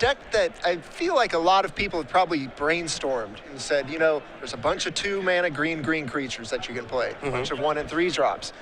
deck that I feel like a lot of people have probably brainstormed and said, you know, there's a bunch of 2-mana green creatures that you can play, a bunch of 1 and 3 drops.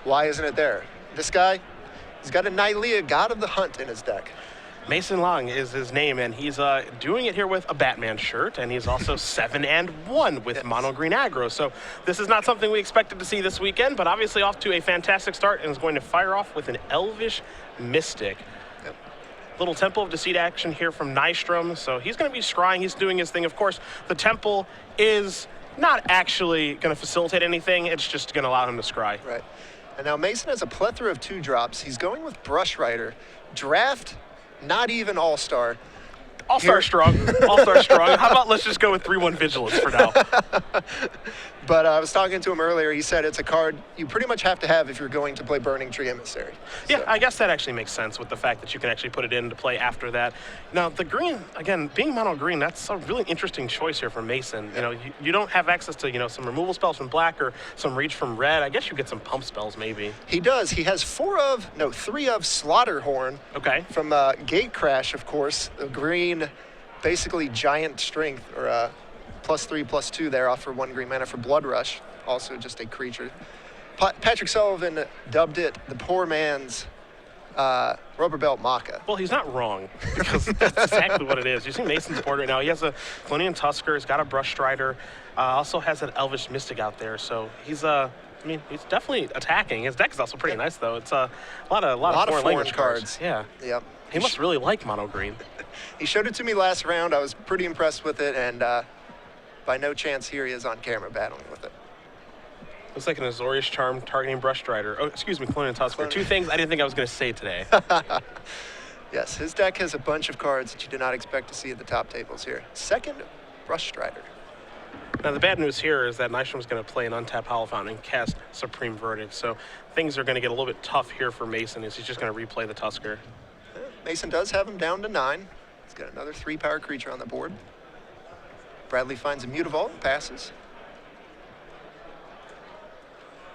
Why isn't it there? This guy, he's got a Nylea, God of the Hunt, in his deck. Mason Lange is his name, and he's doing it here with a Batman shirt, and he's also 7-1 with mono green aggro. So this is not something we expected to see this weekend, but obviously off to a fantastic start, and is going to fire off with an Elvish Mystic. Yep. Little Temple of Deceit action here from Nystrom. So he's going to be scrying. He's doing his thing. Of course, the Temple is not actually going to facilitate anything. It's just going to allow him to scry. Right. And now Mason has a plethora of 2 drops. He's going with Brush Rider. Draft, not even All-Star. All-Star strong. All-Star strong. How about let's just go with 3-1 Vigilance for now. But I was talking to him earlier. He said it's a card you pretty much have to have if you're going to play Burning Tree Emissary. Yeah, So, I guess that actually makes sense with the fact that you can actually put it into play after that. Now, the green, again, being mono green, that's a really interesting choice here for Mason. You know, you don't have access to, you know, some removal spells from black or some reach from red. I guess you get some pump spells maybe. he does. He has 3 of Slaughterhorn. Okay. From Gate Crash, of course. A green, basically giant strength, or +3/+2 there off for 1 green mana for Blood Rush. Also just a creature. Patrick Sullivan dubbed it the poor man's Rubber Belt Maka. Well, he's not wrong, because that's exactly what it is. You see Mason's board right now. He has a Colonian Tusker. He's got a Brush Strider. Also has an Elvish Mystic out there. So he's I mean, he's definitely attacking. His deck is also pretty nice, though. It's a lot of foreign language cards. Yeah. Yep. He must really like mono green. He showed it to me last round. I was pretty impressed with it, and by no chance here he is on camera battling with it. Looks like an Azorius Charm targeting Brush Strider. Oh, excuse me, Colonian Tusker. 2 things I didn't think I was going to say today. Yes, his deck has a bunch of cards that you did not expect to see at the top tables here. Second, Brush Strider. Now, the bad news here is that Nystrom's going to play an untapped Hollow Fountain and cast Supreme Verdict. So things are going to get a little bit tough here for Mason, as he's just going to replay the Tusker. Mason does have him down to 9. He's got another 3-power creature on the board. Bradley finds a Mutavault and passes.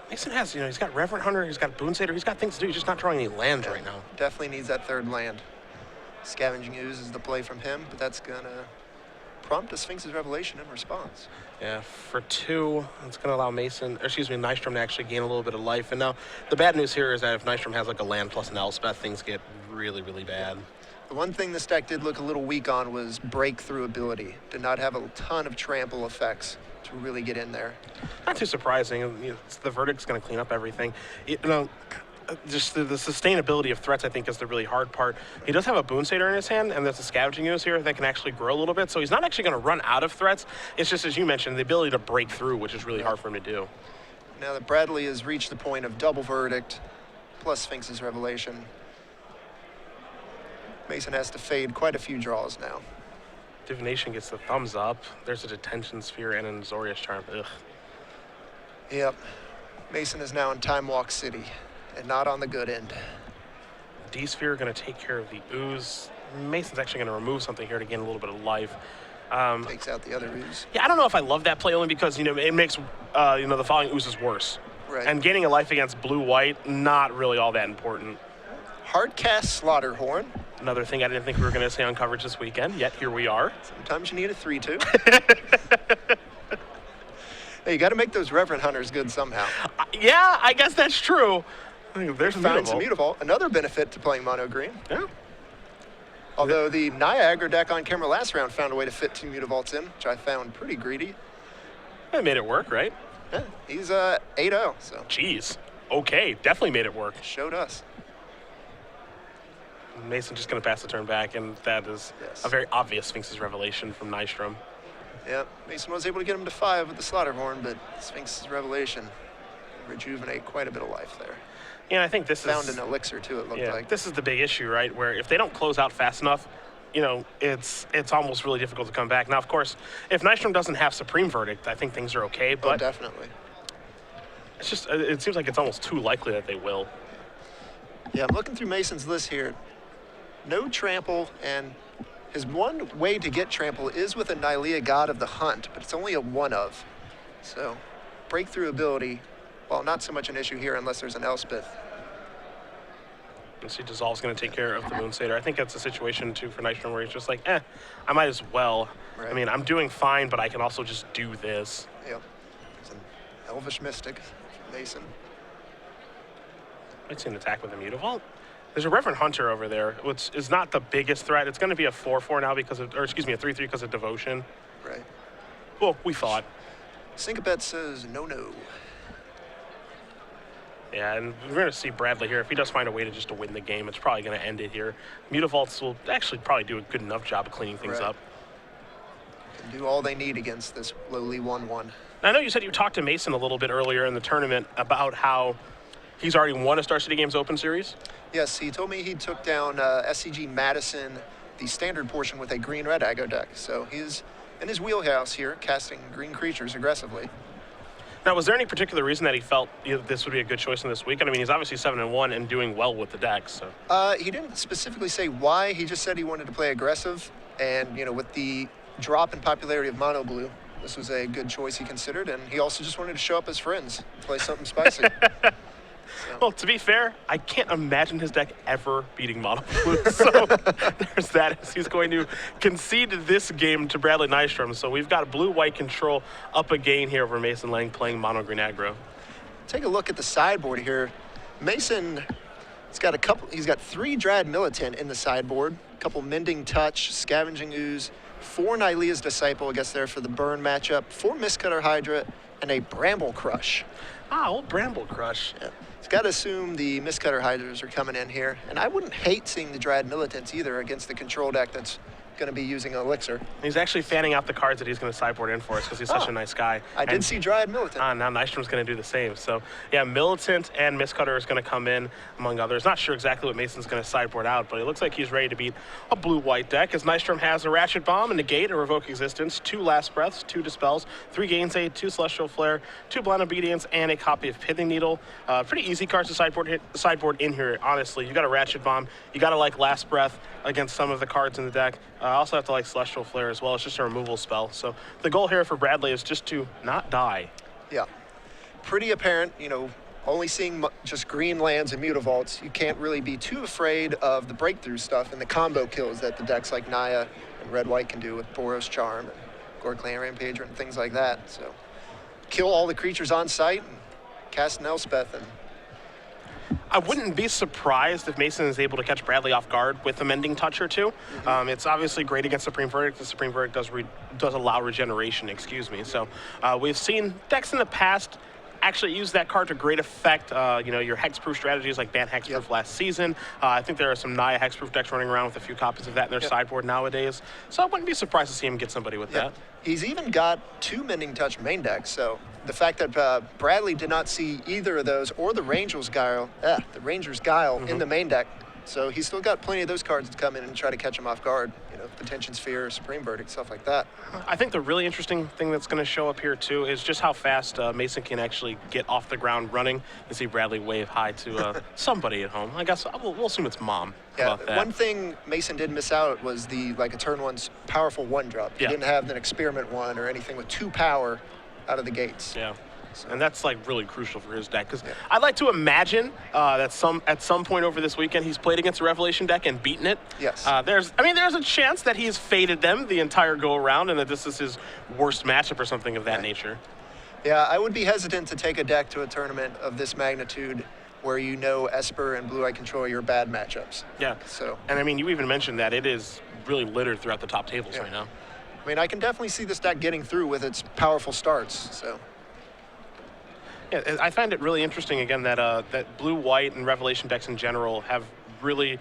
Mason has, you know, he's got Reverend Hunter, he's got Boon Satyr, he's got things to do. He's just not drawing any lands right now. Definitely needs that 3rd land. Scavenging Ooze is the play from him, but that's going to prompt a Sphinx's Revelation in response. Yeah, for 2, it's going to allow Nystrom to actually gain a little bit of life. And now, the bad news here is that if Nystrom has like a land plus an Elspeth, things get really, really bad. The one thing this deck did look a little weak on was breakthrough ability. Did not have a ton of trample effects to really get in there. Not too surprising. You know, the Verdict's going to clean up everything. You know, just the sustainability of threats, I think, is the really hard part. He does have a Boon Satyr in his hand, and there's a Scavenging Ooze here that can actually grow a little bit, so he's not actually going to run out of threats. It's just, as you mentioned, the ability to break through, which is really hard for him to do. Now that Bradley has reached the point of double Verdict plus Sphinx's Revelation, Mason has to fade quite a few draws now. Divination gets the thumbs up. There's a Detention Sphere and an Azorius Charm. Ugh. Yep. Mason is now in Time Walk City, and not on the good end. D-Sphere going to take care of the Ooze. Mason's actually going to remove something here to gain a little bit of life. Takes out the other Ooze. Yeah, I don't know if I love that play, only because, you know, it makes, you know, the following Oozes worse. Right. And gaining a life against blue-white, not really all that important. Hardcast Slaughterhorn. Another thing I didn't think we were going to say on coverage this weekend, yet here we are. Sometimes you need a 3/2. Hey, you got to make those Reverend Hunters good somehow. Yeah, I guess that's true. There's Found some Mutavault. Another benefit to playing mono green. Yeah. Although the Niagara deck on camera last round found a way to fit 2 Mutavaults in, which I found pretty greedy. I made it work, right? Yeah, he's 8-0, so. Jeez. Okay, definitely made it work. Showed us. Mason just going to pass the turn back, and that is a very obvious Sphinx's Revelation from Nystrom. Yeah, Mason was able to get him to 5 with the Slaughterhorn, but Sphinx's Revelation rejuvenate quite a bit of life there. Yeah, I think this found an elixir too, it looked like. This is the big issue, right? Where if they don't close out fast enough, you know, it's almost really difficult to come back. Now, of course, if Nystrom doesn't have Supreme Verdict, I think things are okay, but definitely. It's just, it seems like it's almost too likely that they will. Yeah, I'm looking through Mason's list here. No trample, and his one way to get trample is with a Nylea, God of the Hunt, but it's only a 1-of. So, breakthrough ability, well, not so much an issue here unless there's an Elspeth. And see, Dissolve's going to take care of the Moonsader. I think that's a situation, too, for Nystrom where he's just like, I might as well. Right. I mean, I'm doing fine, but I can also just do this. Yep. It's an Elvish Mystic, Mason. I'd see an attack with a Mutavault. There's a Reverend Hunter over there, which is not the biggest threat. It's going to be a 4/4 now because of, or excuse me, a 3/3 because of Devotion. Right. Well, we thought. Syncopet says no. Yeah, and we're going to see Bradley here. If he does find a way to win the game, it's probably going to end it here. Mutavaults will actually probably do a good enough job of cleaning things up. Can do all they need against this lowly 1/1. Now, I know you said you talked to Mason a little bit earlier in the tournament about how he's already won a Star City Games Open Series. Yes, he told me he took down SCG Madison, the standard portion, with a green-red aggro deck. So he's in his wheelhouse here, casting green creatures aggressively. Now, was there any particular reason that he felt this would be a good choice in this weekend? I mean, he's obviously 7-1 and doing well with the deck. So he didn't specifically say why. He just said he wanted to play aggressive, and with the drop in popularity of Mono Blue, this was a good choice he considered. And he also just wanted to show up his friends, play something spicy. Well, to be fair, I can't imagine his deck ever beating Mono Blue. So there's that. He's going to concede this game to Bradley Nystrom. So we've got blue-white control up again here over Mason Lange playing mono green aggro. Take a look at the sideboard here. Mason, he's got 3 Drad Militant in the sideboard, a couple Mending Touch, Scavenging Ooze, 4 Nylea's Disciple, I guess there for the burn matchup, 4 Mistcutter Hydra, and a Bramble Crush. Ah, old Bramble Crush. Yeah. He's got to assume the Mistcutter Hydras are coming in here. And I wouldn't hate seeing the Drad Militants either against the control deck that's going to be using Elixir. He's actually fanning out the cards that he's going to sideboard in for us because he's such a nice guy. I did see Dryad Militant. Now Nystrom's going to do the same. So, yeah, Militant and Mistcutter is going to come in, among others. Not sure exactly what Mason's going to sideboard out, but it looks like he's ready to beat a blue-white deck, as Nystrom has a Ratchet Bomb, a Negate, a Revoke Existence, 2 Last Breaths, 2 Dispels, 3 Gainsay, 2 Celestial Flare, 2 Blind Obedience, and a copy of Pithing Needle. Pretty easy cards to sideboard in here, honestly. You got a Ratchet Bomb. You got to like Last Breath against some of the cards in the deck. Also have to like Celestial Flare as well. It's just a removal spell. So the goal here for Bradley is just to not die. Yeah. Pretty apparent, only seeing just green lands and Mutavaults. You can't really be too afraid of the breakthrough stuff and the combo kills that the decks like Naya and Red-White can do with Boros Charm and Gore-Clan Rampager and things like that. So kill all the creatures on site and cast an Elspeth. And I wouldn't be surprised if Mason is able to catch Bradley off guard with a Mending Touch or two. It's obviously great against Supreme Verdict. The Supreme Verdict does allow regeneration, So we've seen decks in the past actually use that card to great effect. Your hexproof strategies like ban hexproof last season. I think there are some Naya hexproof decks running around with a few copies of that in their sideboard nowadays. So I wouldn't be surprised to see him get somebody with that. He's even got 2 Mending Touch main decks. So the fact that Bradley did not see either of those or the Ranger's Guile, in the main deck. So he's still got plenty of those cards to come in and try to catch him off guard. Potential Sphere, Supreme Verdict, stuff like that. I think the really interesting thing that's going to show up here, too, is just how fast Mason can actually get off the ground running. You see Bradley wave hi to somebody at home. I guess we'll assume it's mom. Yeah, one thing Mason did miss out was a turn 1's powerful 1-drop. He didn't have an Experiment 1 or anything with 2 power out of the gates. Yeah. And that's really crucial for his deck, because I'd like to imagine that at some point over this weekend he's played against a Revelation deck and beaten it. Yes. There's a chance that he's faded them the entire go around and that this is his worst matchup or something of that nature. Yeah, I would be hesitant to take a deck to a tournament of this magnitude where Esper and Blue Eye Control are your bad matchups. Yeah. So. And you even mentioned that it is really littered throughout the top tables right now. I can definitely see this deck getting through with its powerful starts. So. Yeah, I find it really interesting, again, that blue-white and Revelation decks in general have really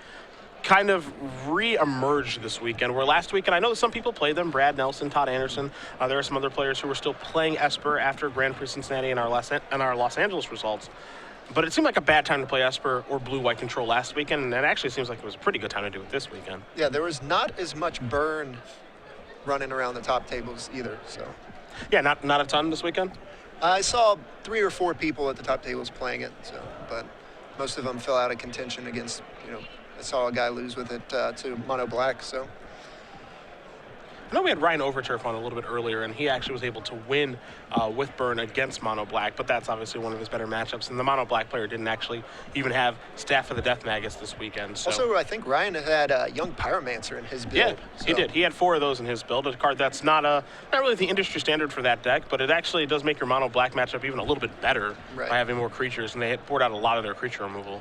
kind of re-emerged this weekend, where last weekend, I know that some people played them, Brad Nelson, Todd Anderson. There are some other players who were still playing Esper after Grand Prix Cincinnati and our Los Angeles results. But it seemed like a bad time to play Esper or blue-white control last weekend, and it actually seems like it was a pretty good time to do it this weekend. Yeah, there was not as much burn running around the top tables either, so. Yeah, not a ton this weekend? I saw 3 or 4 people at the top tables playing it, but most of them fell out of contention against, I saw a guy lose with it to Mono Black, so. I know we had Ryan Overturf on a little bit earlier, and he actually was able to win with Burn against Mono Black, but that's obviously one of his better matchups. And the Mono Black player didn't actually even have Staff of the Death Magus this weekend. So. Also, I think Ryan had Young Pyromancer in his build. Yeah, so. he did. He had 4 of those in his build. A card that's not really the industry standard for that deck, but it actually does make your Mono Black matchup even a little bit better by having more creatures, and they had poured out a lot of their creature removal.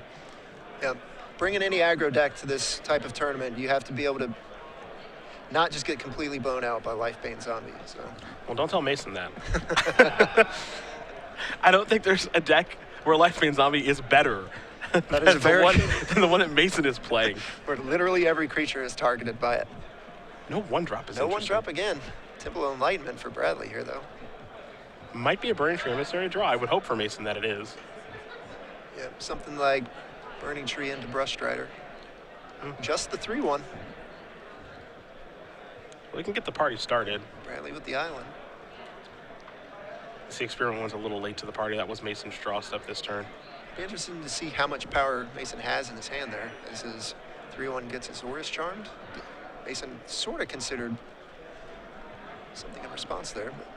Yeah, bringing any aggro deck to this type of tournament, you have to be able to not just get completely blown out by Lifebane Zombie. So. Well, don't tell Mason that. I don't think there's a deck where Lifebane Zombie is better than the one that Mason is playing. Where literally every creature is targeted by it. No 1-drop is No 1-drop again. Temple of Enlightenment for Bradley here, though. Might be a Burning Tree Emissary draw. I would hope for Mason that it is. Yeah, something like Burning Tree into Brush Strider. Just the 3-1. We can get the party started. Bradley with the island. The Experiment one's a little late to the party. That was Mason's draw stuff this turn. Be interesting to see how much power Mason has in his hand there, as his 3-1 gets his Horus Charmed. Mason sort of considered something in response there. But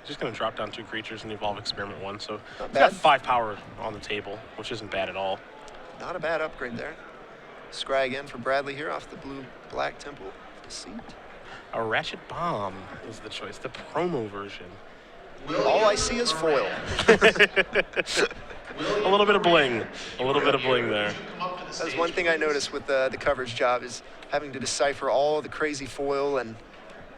just going to drop down 2 creatures and evolve Experiment 1, so not he's bad. got 5 power on the table, which isn't bad at all. Not a bad upgrade there. Scry again for Bradley here off the blue-black temple. Seat. A Ratchet Bomb is the choice, the promo version. All I see is foil. A little bit of bling. A little bit of bling there. That's one thing I noticed with the coverage job is having to decipher all the crazy foil and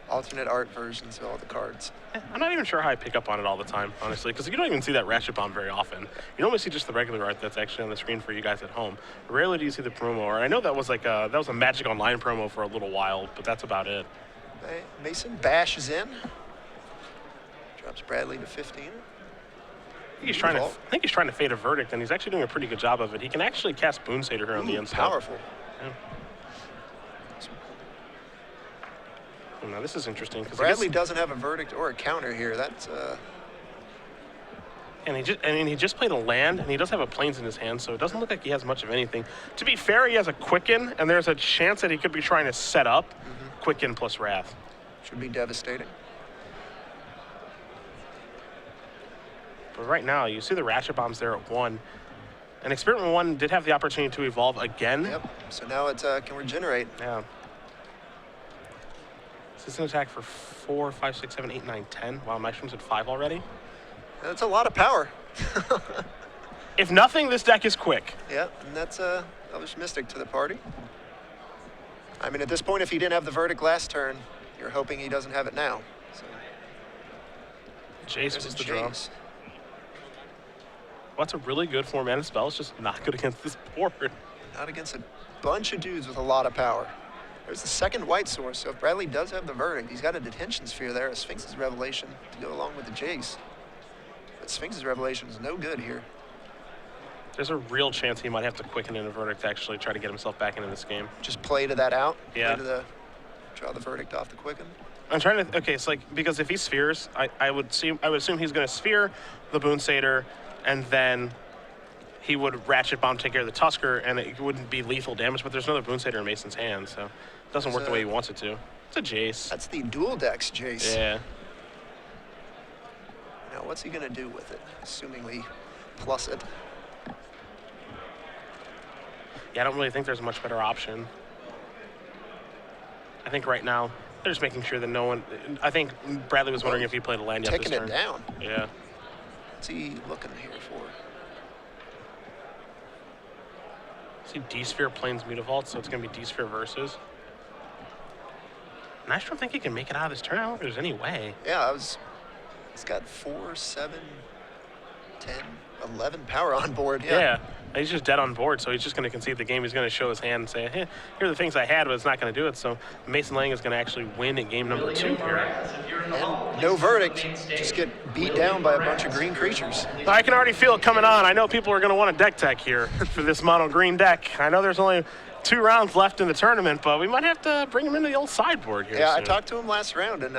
alternate art versions of all the cards. I'm not even sure how I pick up on it all the time, honestly, because you don't even see that Ratchet Bomb very often. You normally see just the regular art that's actually on the screen for you guys at home. Rarely do you see the promo art. I know that was like that was a Magic Online promo for a little while, but that's about it. Okay, Mason bashes in. Drops Bradley to 15. I think he's trying to fade a Verdict, and he's actually doing a pretty good job of it. He can actually cast Boon Satyr here on the inside. Powerful. Yeah. Now this is interesting because Bradley doesn't have a Verdict or a counter here. That's and he just played a land, and he does have a Plains in his hand, so it doesn't look like he has much of anything. To be fair, he has a Quicken, and there's a chance that he could be trying to set up Quicken plus Wrath. Should be devastating. But right now, you see the Ratchet Bombs there at 1. And Experiment 1 did have the opportunity to evolve again. Yep, so now it can regenerate. Yeah. So it's an attack for 4, 5, 6, 7, 8, 9, 10. Wow, Nystrom's at 5 already. That's a lot of power. If nothing, this deck is quick. Yeah, and that's Elvish Mystic to the party. I mean, at this point, if he didn't have the Verdict last turn, you're hoping he doesn't have it now. So. Jace was the draw. Well, that's a really good 4-mana spell. It's just not good against this board. Not against a bunch of dudes with a lot of power. There's the second white source, so if Bradley does have the Verdict, he's got a Detention Sphere there, a Sphinx's Revelation to go along with the Jace. But Sphinx's Revelation is no good here. There's a real chance he might have to Quicken in a Verdict to actually try to get himself back into this game. Just play to that out? Yeah. Draw the Verdict off the Quicken? I'm trying to, okay, it's like, because if he spheres, I would assume he's going to sphere the Boon Satyr, and then he would Ratchet Bomb take care of the Tusker, and it wouldn't be lethal damage, but there's another Boon Satyr in Mason's hand, so it doesn't work the way he wants it to. It's a Jace. That's the dual decks Jace. Yeah. Now, what's he going to do with it, assuming we plus it? Yeah, I don't really think there's a much better option. I think right now, they're just making sure that no one... I think Bradley was wondering if he played a land yet this turn. Taking it down. Yeah. What's he looking here for? See D-Sphere Plains Mutavault, so it's going to be D-Sphere versus. And I just don't think he can make it out of this turn. I don't think there's any way. Yeah, he's got 4, 7, 10, 11 power on board. Yeah. He's just dead on board, so he's just going to concede the game. He's going to show his hand and say, hey, here are the things I had, but it's not going to do it. So Mason Lange is going to actually win at game number 2 here. And no Verdict, just get beat down by a bunch of green creatures. I can already feel it coming on. I know people are going to want a deck tech here for this mono green deck. I know there's only 2 rounds left in the tournament, but we might have to bring him into the old sideboard here Yeah, soon. I talked to him last round, and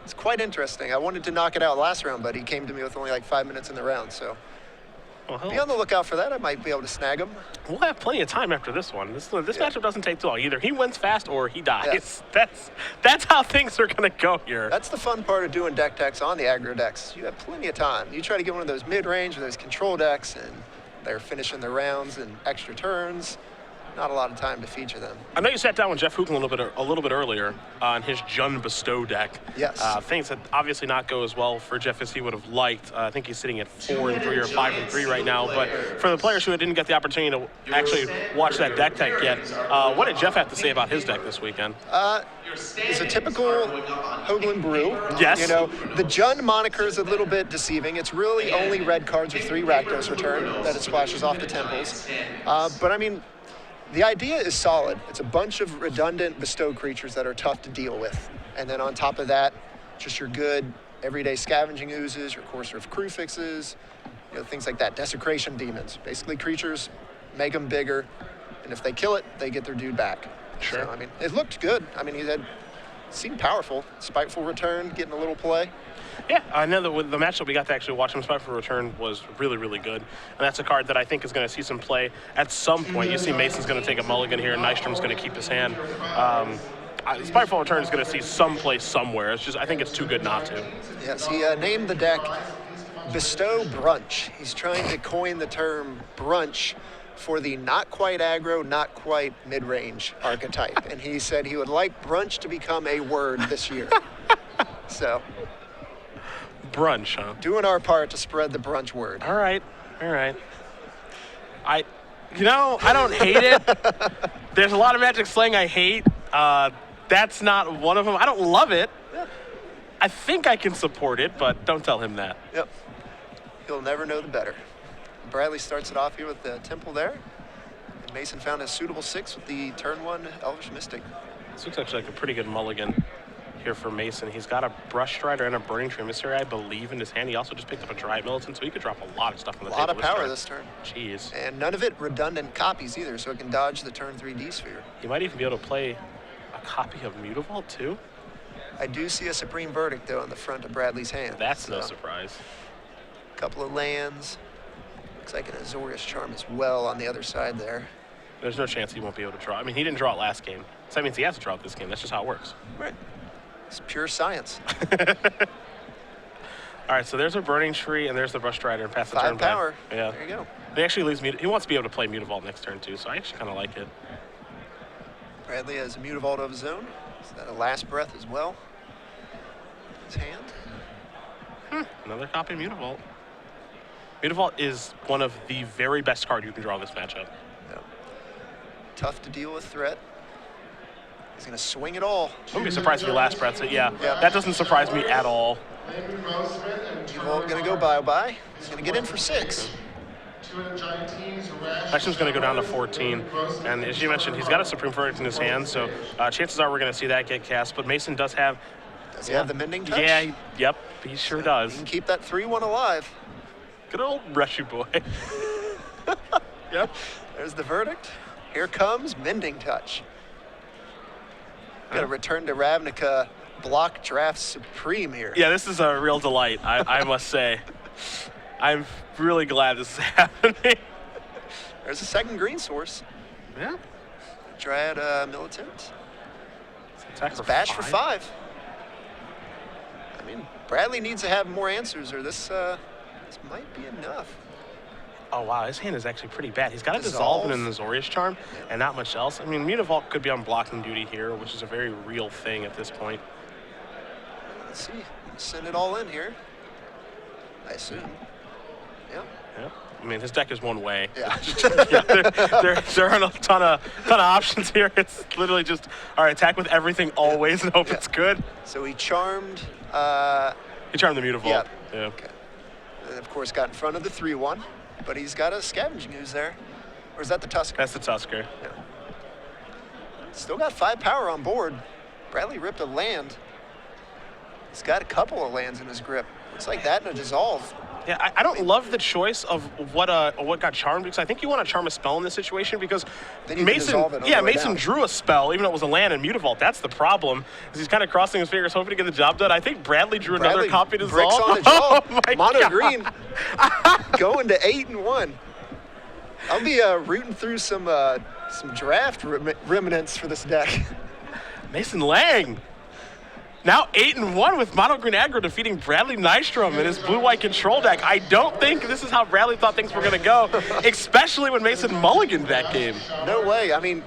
it's quite interesting. I wanted to knock it out last round, but he came to me with only like 5 minutes in the round, so. Well, Be on the lookout for that. I might be able to snag him. we'll have plenty of time after this one. This matchup doesn't take too long. Either he wins fast or he dies. Yeah. That's how things are going to go here. That's the fun part of doing deck decks on the aggro decks. You have plenty of time. You try to get one of those mid-range or those control decks, and they're finishing their rounds in extra turns. Not a lot of time to feature them. I know you sat down with Jeff Hoogland a little bit earlier on his Jun Bestow deck. Yes. Things that obviously not go as well for Jeff as he would have liked. I think he's sitting at 4-3 or 5-3 right now. But for the players who didn't get the opportunity to actually watch that deck tech yet, what did Jeff have to say about his deck this weekend? It's a typical Hoagland brew. Yes. You know, the Jun moniker is a little bit deceiving. It's really only red cards with 3 Rakdos return that it splashes off the temples. But I mean, the idea is solid. It's a bunch of redundant bestow creatures that are tough to deal with. And then on top of that, just your good everyday scavenging oozes, your Courser of Crucifixes, things like that. Desecration demons. Basically creatures, make them bigger, and if they kill it, they get their dude back. Sure. So, I mean, it looked good. I mean, seemed powerful. Spiteful Return, getting a little play. Yeah, I know that with the matchup we got to actually watch him Spiteful Return was really, really good. And that's a card that I think is going to see some play at some point. You see Mason's going to take a mulligan here, and Nystrom's going to keep his hand. Spiteful Return is going to see some play somewhere. I think it's too good not to. Yes, he named the deck Bestow Brunch. He's trying to coin the term brunch for the not quite aggro, not quite mid-range archetype. And he said he would like brunch to become a word this year. So, Brunch, huh? doing our part to spread the brunch word. All right. I don't hate it. There's a lot of Magic slang I hate. That's not one of them. I don't love it. Yeah. I think I can support it, but don't tell him that. Yep. He'll never know the better. Bradley starts it off here with the Temple there. And Mason found a suitable 6 with the turn 1 Elvish Mystic. This looks actually like a pretty good mulligan here for Mason. He's got a Brush Strider and a Burning Tree Emissary, I believe, in his hand. He also just picked up a Dry Militant, so he could drop a lot of stuff on the table. A lot of power this turn. Jeez. And none of it redundant copies either, so it can dodge the turn 3 D-Sphere. He might even be able to play a copy of Mutavault, too. I do see a Supreme Verdict, though, on the front of Bradley's hand. That's no surprise. A couple of lands. Looks like an Azorius Charm as well on the other side there. There's no chance he won't be able to draw. I mean, he didn't draw it last game. So that means he has to draw it this game. That's just how it works. Right. It's pure science. All right, so there's a Burning Tree, and there's the Brush Strider, and pass the 5 turn back. power. Yeah. There you go. He actually leaves he wants to be able to play Mutavault next turn, too, so I actually kind of like it. Bradley has a Mutavault of his own. Is that a Last Breath as well? His hand. Another copy of Mutavault. Mutavault is one of the very best cards you can draw in this matchup. Yep. Tough to deal with threat. He's going to swing it all. Wouldn't be surprised if he Last Breaths it. Yeah, that doesn't surprise me at all. Mutavault going to go bye-bye. He's going to get in for 6. Nystром's going to go down to 14. And as you mentioned, he's got a Supreme Verdict in his hand, so chances are we're going to see that get cast. But Mason does have... Does he have the Mending Touch? Yeah, yep, he sure does. He can keep that 3-1 alive. Good old Rescue Boy. Yep. There's the verdict. Here comes Mending Touch. Got to return to Ravnica block draft supreme here. Yeah, this is a real delight, I must say. I'm really glad this is happening. There's a second green source. Yeah. Dryad Militant. Attack It's bash for 5. I mean, Bradley needs to have more answers, or this might be enough. Oh, wow, his hand is actually pretty bad. He's got a Dissolve and an Azorius Charm, and not much else. I mean, Mutavault could be on blocking duty here, which is a very real thing at this point. Let's see. Send it all in here, I assume. Yep. Yeah. I mean, his deck is one way. Yeah. There aren't a ton of options here. It's literally just, all right, attack with everything always and hope it's good. So he charmed... He charmed the Mutavault. Yep. Yeah. Okay. And of course, got in front of the 3-1, but he's got a Scavenging Ooze there. Or is that the Tusker? That's the Tusker. Yeah. Still got 5 power on board. Bradley ripped a land. He's got a couple of lands in his grip. Looks like that and a Dissolve. Yeah, I don't love the choice of what got charmed, because I think you want to charm a spell in this situation, because Then you can Mason, dissolve it on yeah, the way Mason down. drew a spell, even though it was a land and Mutavault. That's the problem, is he's kind of crossing his fingers, hoping to get the job done. I think Bradley drew another Bradley copy to bricks dissolve. on a jaw. Oh my Mono God. green going to 8-1. I'll be rooting through some draft remnants for this deck. Mason Lange. Now 8-1 with mono green aggro, defeating Bradley Nystrom in his blue-white control deck. I don't think this is how Bradley thought things were going to go, especially when Mason mulliganed that game. No way. I mean,